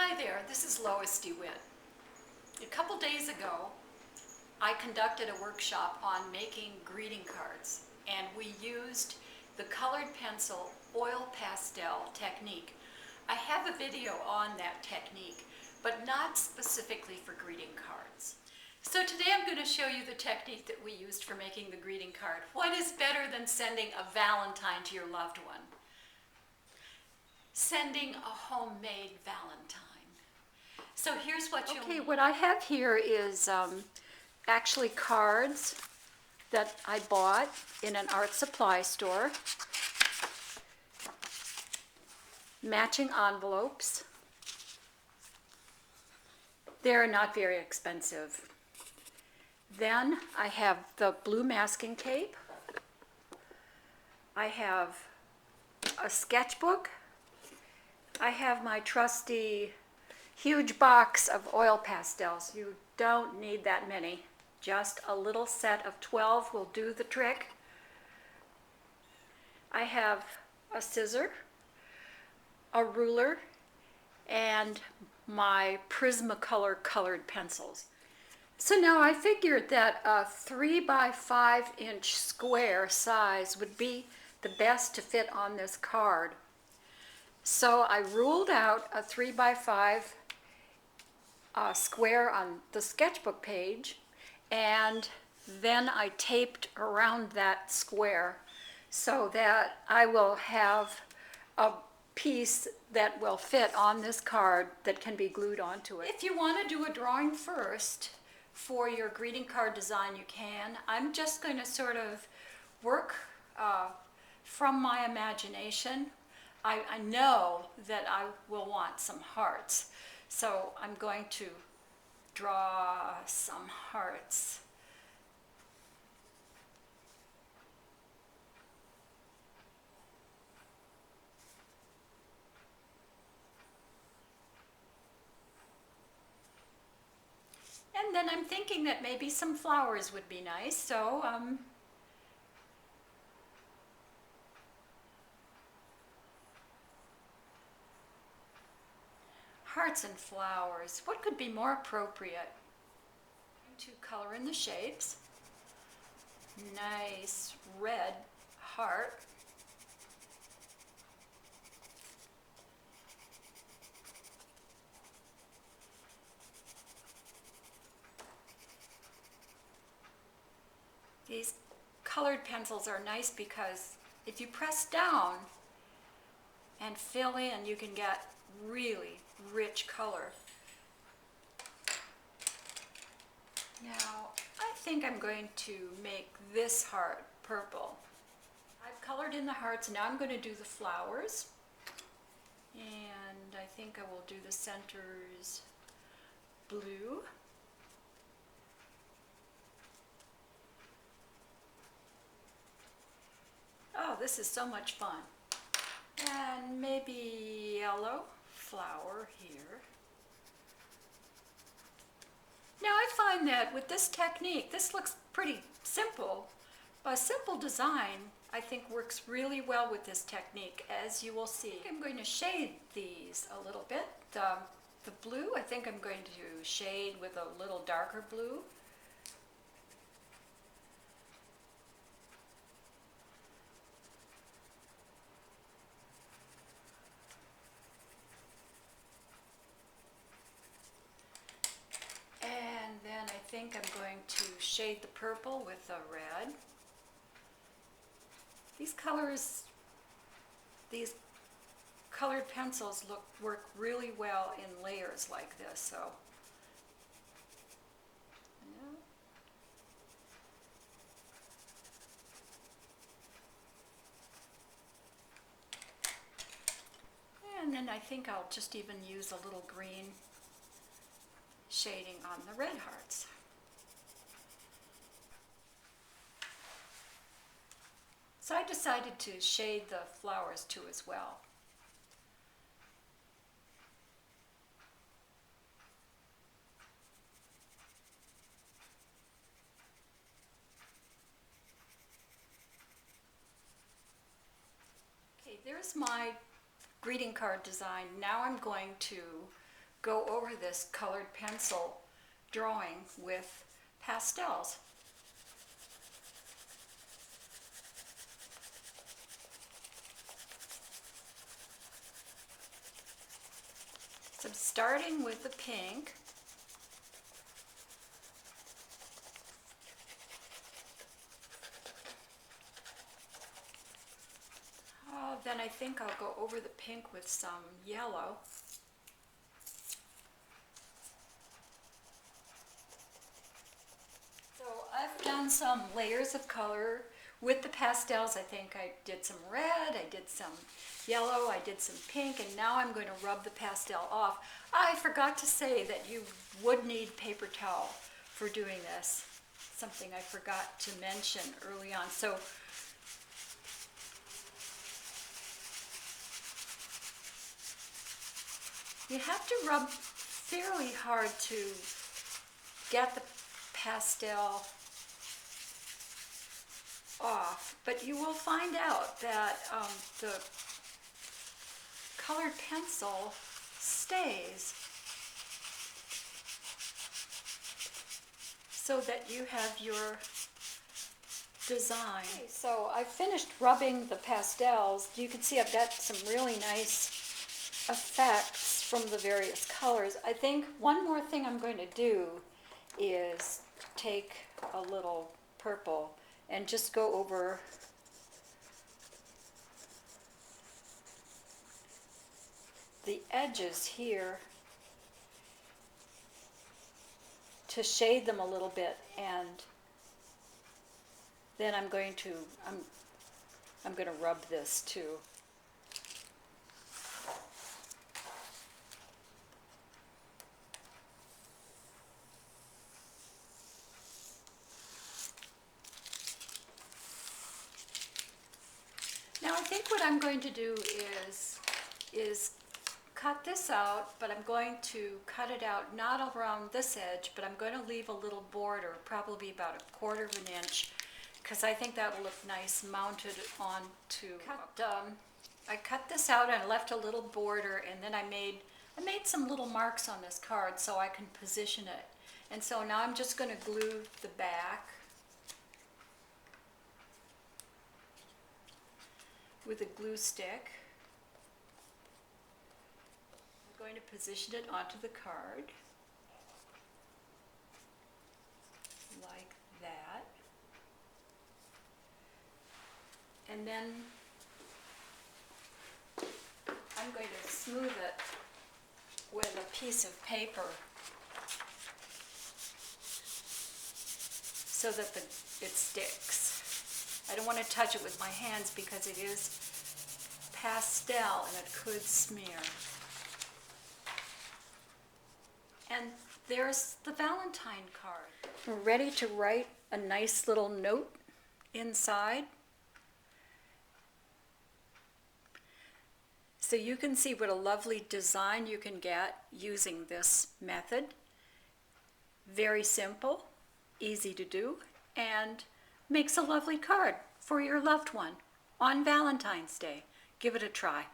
Hi there, this is Lois DeWitt. A couple days ago, I conducted a workshop on making greeting cards, and we used the colored pencil oil pastel technique. I have a video on that technique, but not specifically for greeting cards. So today I'm going to show you the technique that we used for making the greeting card. What is better than sending a Valentine to your loved one? Sending a homemade Valentine. So here's what you'll need. What I have here is actually cards that I bought in an art supply store, matching envelopes. They're not very expensive. Then I have the blue masking tape. I have a sketchbook. I have my trusty huge box of oil pastels. You don't need that many. Just a little set of 12 will do the trick. I have a scissor, a ruler, and my Prismacolor colored pencils. So now I figured that a 3 by 5 inch square size would be the best to fit on this card. So I ruled out a 3 by 5 square on the sketchbook page, and then I taped around that square so that I will have a piece that will fit on this card that can be glued onto it. If you want to do a drawing first for your greeting card design, you can. I'm just going to sort of work from my imagination. I know that I will want some hearts, so I'm going to draw some hearts. And then I'm thinking that maybe some flowers would be nice, so hearts and flowers. What could be more appropriate? To color in the shapes. Nice red heart. These colored pencils are nice because if you press down and fill in, you can get really rich color. Now, I think I'm going to make this heart purple. I've colored in the hearts, now I'm going to do the flowers. And I think I will do the centers blue. Oh, this is so much fun. And maybe yellow flower here. Now I find that with this technique, this looks pretty simple. A simple design, I think, works really well with this technique, as you will see. I'm going to shade these a little bit. The blue, I think I'm going to shade with a little darker blue. I think I'm going to shade the purple with the red. These colors, these colored pencils work really well in layers like this. So, yeah. And then I think I'll just even use a little green shading on the red hearts. So I decided to shade the flowers too as well. Okay, there's my greeting card design. Now I'm going to go over this colored pencil drawing with pastels. So I'm starting with the pink. Then I think I'll go over the pink with some yellow. So I've done some layers of color with the pastels. I think I did some red, I did some yellow, I did some pink, and now I'm going to rub the pastel off. I forgot to say that you would need paper towel for doing this. Something I forgot to mention early on. So you have to rub fairly hard to get the pastel off, but you will find out that the colored pencil stays so that you have your design. Okay, so I finished rubbing the pastels. You can see I've got some really nice effects from the various colors. I think one more thing I'm going to do is take a little purple and just go over the edges here to shade them a little bit, and then I'm going to rub this too. Now I think what I'm going to do is cut this out, but I'm going to cut it out not around this edge, but I'm going to leave a little border, probably about 1/4 of an inch, because I think that will look nice mounted onto. I cut this out and I left a little border, and then I made some little marks on this card so I can position it. And so now I'm just going to glue the back with a glue stick. I'm going to position it onto the card like that. And then I'm going to smooth it with a piece of paper so that it sticks. I don't want to touch it with my hands because it is pastel and it could smear. And there's the Valentine card. We're ready to write a nice little note inside. So you can see what a lovely design you can get using this method. Very simple, easy to do, and makes a lovely card for your loved one on Valentine's Day. Give it a try.